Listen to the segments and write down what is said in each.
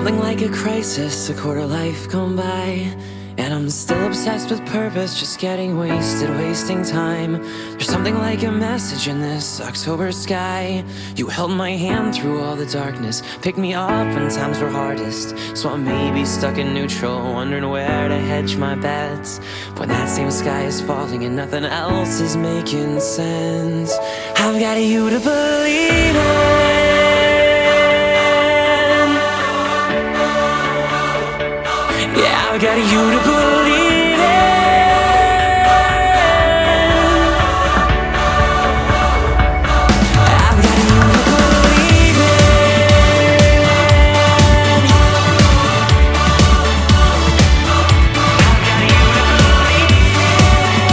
something like a crisis, a quarter life gone by, and I'm still obsessed with purpose, just getting wasted, wasting time. There's something like a message in this October sky. You held my hand through all the darkness, picked me up when times were hardest. So I may be stuck in neutral, wondering where to hedge my bets, when that same sky is falling and nothing else is making sense. I've got you to believe in. Yeah, I've got you to believe in. I've got you to believe in. I've got you to believe in.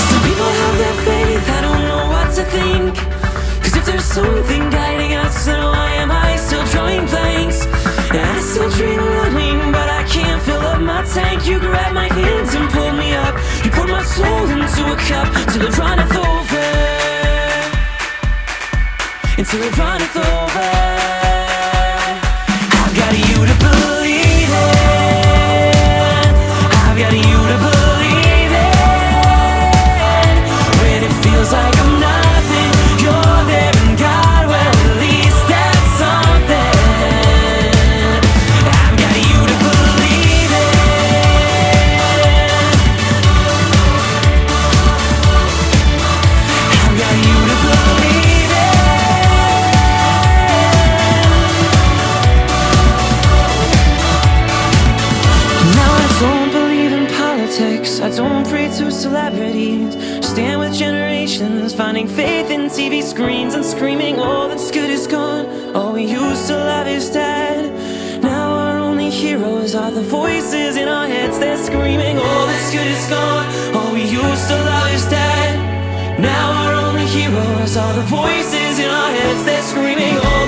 Some people have their faith, I don't know what to think. There's something guiding us, then why am I still drawing blanks? And I still dream of running, but I can't fill up my tank. You grabbed my hands and pulled me up. You poured my soul into a cup till it runneth over. Until it runneth over. I've got you to believe in. I've got you to believe in. When it feels like I'm nothing, you're there. I don't pray to celebrities, stand with generations, finding faith in TV screens and screaming all that's good is gone. All we used to love is dead. Now our only heroes are the voices in our heads. They're screaming all that's good is gone. All we used to love is dead. Now our only heroes are the voices in our heads. They're screaming all